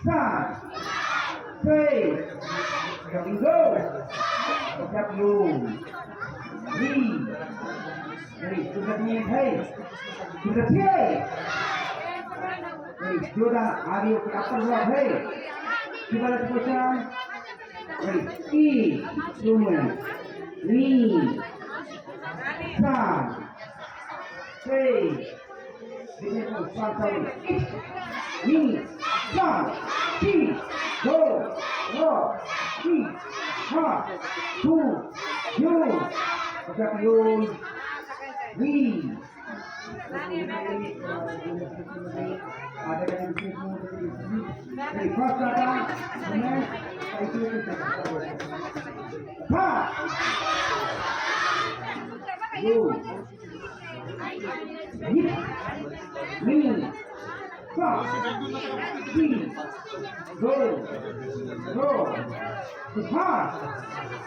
5, 3, go. W, V, ready, sudah hey, sudah hey. Ready, sudah, audio ke upper block, hey. Gimana position? Ready, E, instrument, V, 5, 3, beautiful, sorry, V, 5, T, go, rock, E, 1, 2, U, W, V. Ada yang di sini. Dari first data, next, ha, go, hit, me, cross, see, go, pass.